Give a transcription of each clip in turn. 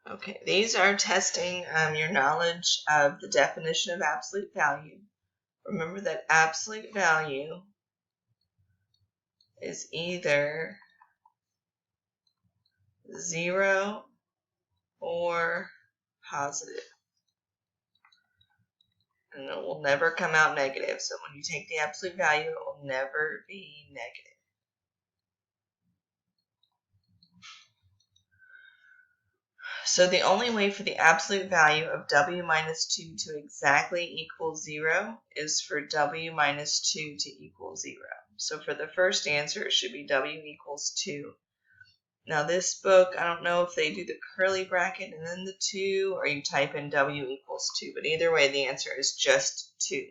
Okay, these are testing your knowledge of the definition of absolute value. Remember that absolute value is either 0 or positive. And it will never come out negative. So when you take the absolute value, it will never be negative. So the only way for the absolute value of w minus 2 to exactly equal 0 is for w minus 2 to equal 0. So for the first answer, it should be w equals 2. Now this book, I don't know if they do the curly bracket and then the 2, or you type in w equals 2. But either way, the answer is just 2.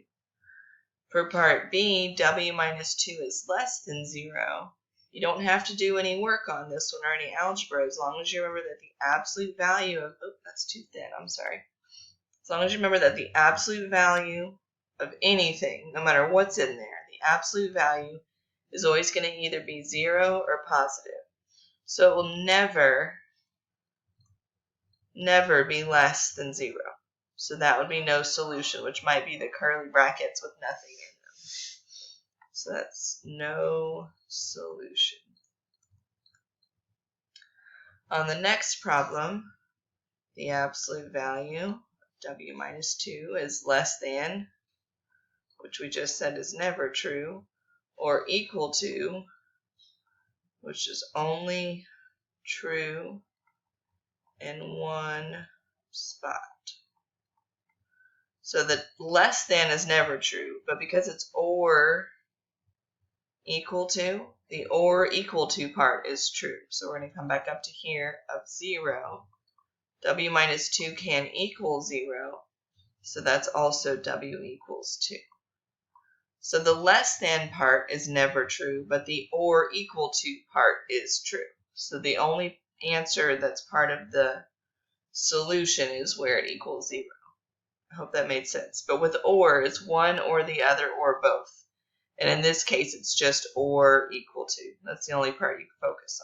For part B, w minus 2 is less than 0. You don't have to do any work on this one or any algebra as long as you remember that the absolute value of, oh, that's too thin, I'm sorry. As long as you remember that the absolute value of anything, no matter what's in there, the absolute value is always going to either be 0 or positive. So it will never be less than 0. So that would be no solution, which might be the curly brackets with nothing in them. So that's no solution. On the next problem, the absolute value, w minus 2, is less than, which we just said is never true, or equal to, which is only true in one spot. So the less than is never true, but because it's or equal to, the or equal to part is true. So we're going to come back up to here of 0. W minus 2 can equal 0, so that's also w equals 2. So the less than part is never true, but the or equal to part is true. So the only answer that's part of the solution is where it equals 0. I hope that made sense. But with or, it's one or the other or both. And in this case, it's just or equal to. That's the only part you can focus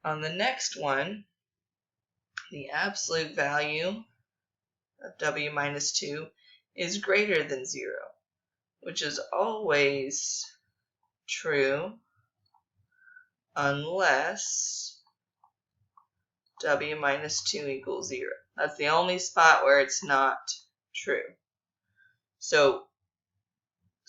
on. On the next one, the absolute value of w minus 2 is greater than 0, which is always true unless w minus 2 equals 0. That's the only spot where it's not true. So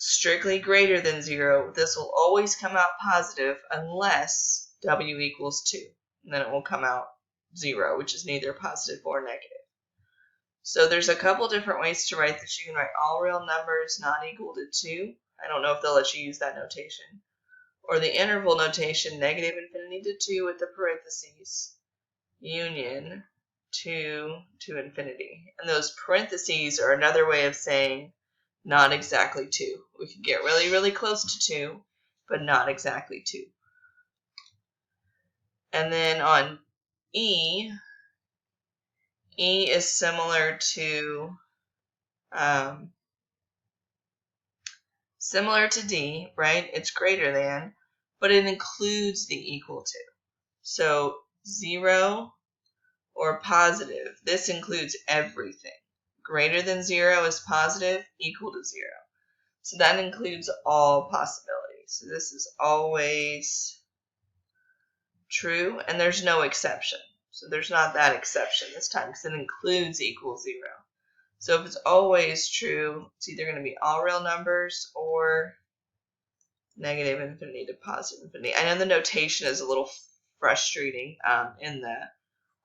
strictly greater than 0, this will always come out positive unless w equals 2. And then it will come out 0, which is neither positive or negative. So there's a couple different ways to write this. You can write all real numbers not equal to 2. I don't know if they'll let you use that notation. Or the interval notation, negative infinity to 2 with the parentheses, union 2 to infinity. And those parentheses are another way of saying not exactly 2. We can get really, really close to 2, but not exactly 2. And then on E is similar to D, right? It's greater than, but it includes the equal to. So 0 or positive, this includes everything. Greater than 0 is positive, equal to 0. So that includes all possibilities. So this is always true, and there's no exception. So there's not that exception this time because it includes equals 0. So if it's always true, it's either going to be all real numbers or negative infinity to positive infinity. I know the notation is a little frustrating in the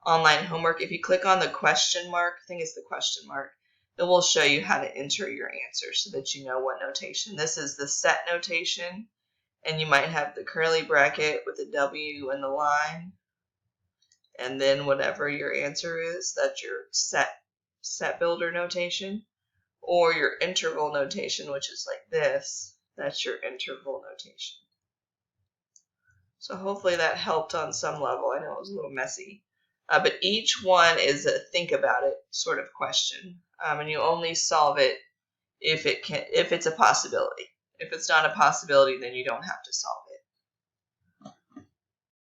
online homework. If you click on the question mark, I think it's the question mark, it will show you how to enter your answer so that you know what notation. This is the set notation, and you might have the curly bracket with the W and the line, and then whatever your answer is, that's your set builder notation, or your interval notation, which is like this, that's your interval notation. So hopefully that helped on some level. I know it was a little messy. But each one is a think about it sort of question. And you only solve it if it's a possibility. If it's not a possibility, then you don't have to solve it.